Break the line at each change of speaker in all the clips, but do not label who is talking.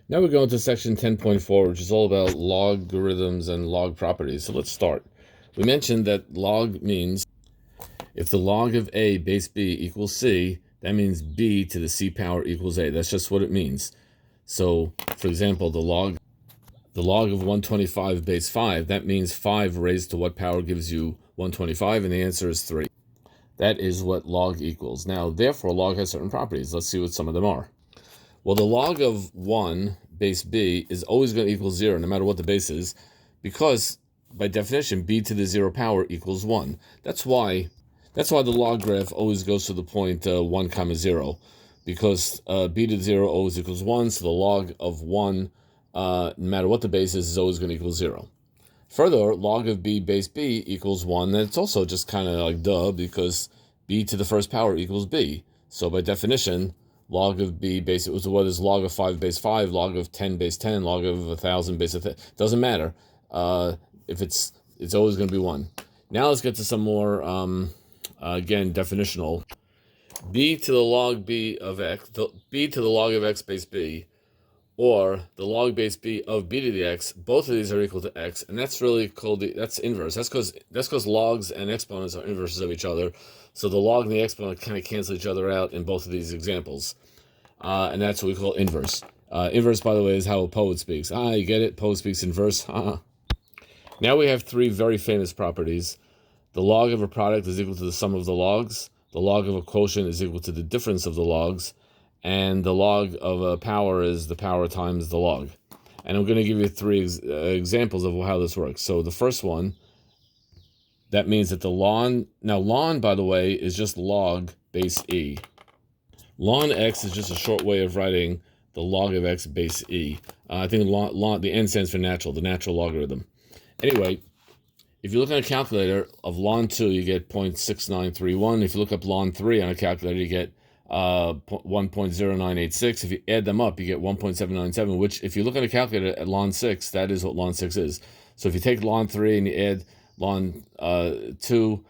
Now we're going to section 10.4, which is all about logarithms and log properties. So let's start. We mentioned that log means if the log of a base b equals c, that means b to the c power equals a. That's just what it means. So, for example, the log of 125 base 5, that means 5 raised to what power gives you 125, and the answer is 3. That is what log equals. Now, therefore, log has certain properties. Let's see what some of them are. Well, the log of 1 base b is always going to equal 0, no matter what the base is, because by definition, b to the 0 power equals 1. That's why the log graph always goes to the point 1 comma 0, because b to the 0 always equals 1, so the log of 1, no matter what the base is always going to equal 0. Further, log of b base b equals 1. That's also just kind of like duh, because b to the first power equals b. So by definition, log of b base, what is log of 5 base 5, log of 10 base 10, log of 1,000 base 1,000. Doesn't matter. If it's always going to be 1. Now let's get to some more, again, definitional. B to the log b of x, b to the log of x base b, or the log base b of b to the x, both of these are equal to x, and that's really called that's inverse. That's because logs and exponents are inverses of each other, so the log and the exponent kind of cancel each other out in both of these examples, and that's what we call inverse. Inverse, by the way, is how a poet speaks. You get it? Poet speaks in verse. Now we have three very famous properties. The log of a product is equal to the sum of the logs. The log of a quotient is equal to the difference of the logs. And the log of a power is the power times the log. And I'm going to give you three examples of how this works. So the first one, that means that the ln, now ln, by the way, is just log base e. Ln x is just a short way of writing the log of x base e. I think ln, the n stands for natural, the natural logarithm. Anyway, if you look at a calculator of ln 2, you get 0.6931. If you look up ln 3 on a calculator, you get 1.0986. If you add them up, you get 1.797, which if you look at a calculator at ln 6, that is what ln 6 is. So if you take ln 3 and you add ln 2,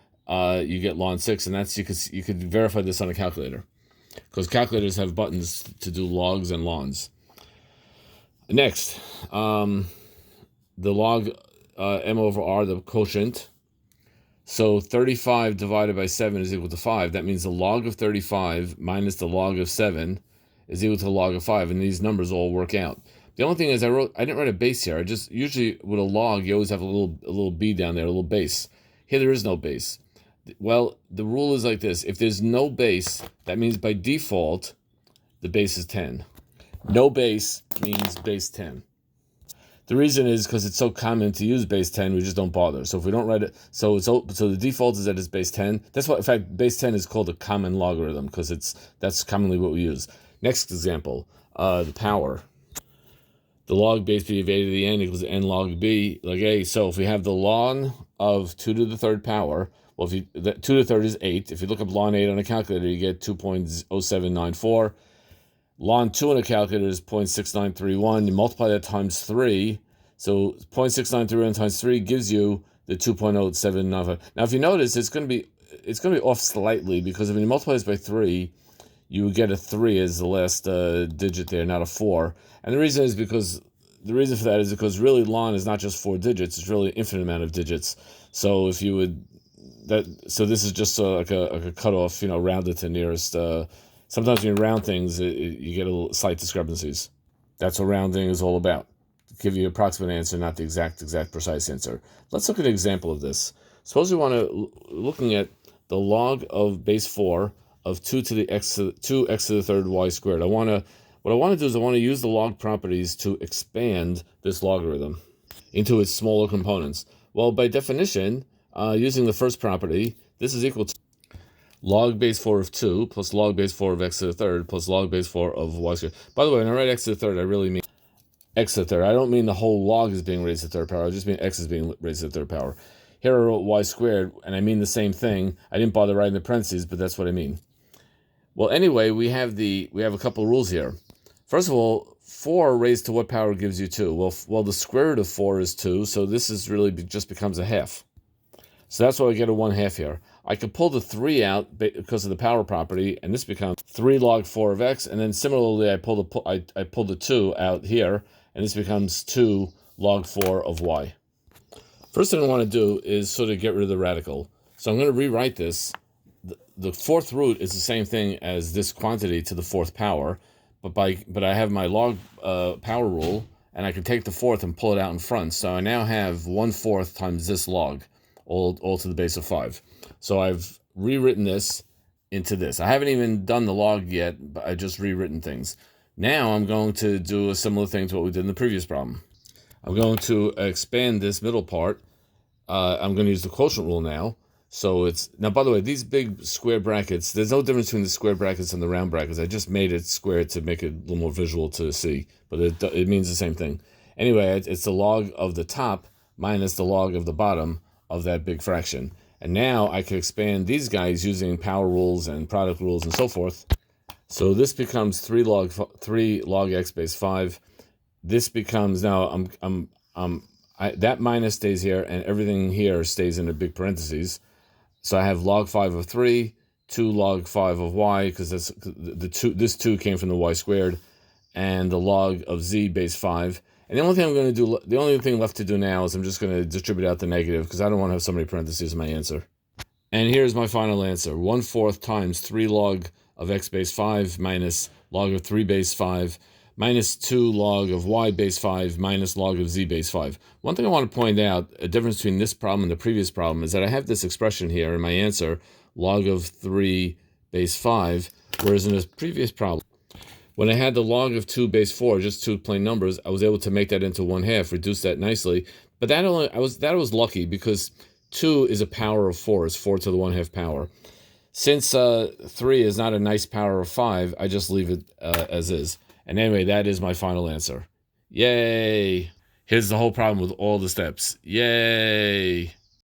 you get ln 6, and that's you could verify this on a calculator, because calculators have buttons to do logs and lns. Next, the log m over r, the quotient. So 35 divided by 7 is equal to 5. That means the log of 35 minus the log of 7 is equal to the log of 5, and these numbers all work out. The only thing is I didn't write a base here. I just, usually with a log, you always have a little b down there, a little base. Here there is no base. Well, the rule is like this. If there's no base, that means by default, the base is 10. No base means base 10. The reason is because it's so common to use base 10, we just don't bother. So if we don't write it, so the default is that it's base 10. That's why, in fact, base 10 is called a common logarithm, because that's commonly what we use. Next example, the power. The log base b of a to the n equals n log b log a. So if we have the ln of 2 to the third power, well, 2 to the third is 8. If you look up ln 8 on a calculator, you get 2.0794. Ln 2 on a calculator is 0.6931. You multiply that times 3. So 0.6931 times 3 gives you the 2.0795. Now, if you notice, it's going to be off slightly, because if you multiply this by 3, you would get a 3 as the last digit there, not a 4. And the reason for that is because really ln is not just 4 digits; it's really an infinite amount of digits. So if you would so this is just like a cutoff, rounded to nearest. Sometimes when you round things, you get slight discrepancies. That's what rounding is all about. To give you an approximate answer, not the exact precise answer. Let's look at an example of this. Suppose we want to looking at the log of base 4 of 2 to the x to the third y squared. What I want to do is I want to use the log properties to expand this logarithm into its smaller components. Well, by definition, using the first property, this is equal to log base 4 of 2 plus log base 4 of x to the third plus log base 4 of y squared. By the way, when I write x to the third, I really mean x to the third. I don't mean the whole log is being raised to the third power. I just mean x is being raised to the third power. Here I wrote y squared, and I mean the same thing. I didn't bother writing the parentheses, but that's what I mean. Well, anyway, we have a couple of rules here. First of all, 4 raised to what power gives you 2? Well, the square root of 4 is 2, so this is really just becomes a half. So that's why I get a 1/2 here. I could pull the 3 out because of the power property, and this becomes 3 log 4 of x. And then similarly, I pull the 2 out here, and this becomes 2 log 4 of y. First thing I want to do is sort of get rid of the radical. So I'm going to rewrite this. The fourth root is the same thing as this quantity to the fourth power, but I have my log power rule, and I can take the fourth and pull it out in front. So I now have 1/4 times this log, all to the base of 5. So I've rewritten this into this. I haven't even done the log yet, but I just rewritten things. Now I'm going to do a similar thing to what we did in the previous problem. I'm going to expand this middle part. I'm going to use the quotient rule now. So it's, now by the way, these big square brackets, there's no difference between the square brackets and the round brackets. I just made it square to make it a little more visual to see, but it means the same thing. Anyway, it's the log of the top minus the log of the bottom of that big fraction. And now I can expand these guys using power rules and product rules and so forth. So this becomes 3 log x base 5. This becomes, now that minus stays here, and everything here stays in a big parentheses. So I have log 5 of 3, 2 log 5 of y, because this 2 came from the y squared, and the log of z base 5. And the only thing I'm going to do, the only thing left to do now is I'm just going to distribute out the negative, because I don't want to have so many parentheses in my answer. And here's my final answer. 1/4 times 3 log of x base 5 minus log of 3 base 5 minus 2 log of y base 5 minus log of z base 5. One thing I want to point out, a difference between this problem and the previous problem, is that I have this expression here in my answer, log of 3 base 5, whereas in this previous problem, when I had the log of 2 base 4, just 2 plain numbers, I was able to make that into 1/2, reduce that nicely. But that was lucky, because 2 is a power of 4, it's 4 to the 1/2 power. Since 3 is not a nice power of 5, I just leave it as is. And anyway, that is my final answer. Yay! Here's the whole problem with all the steps. Yay!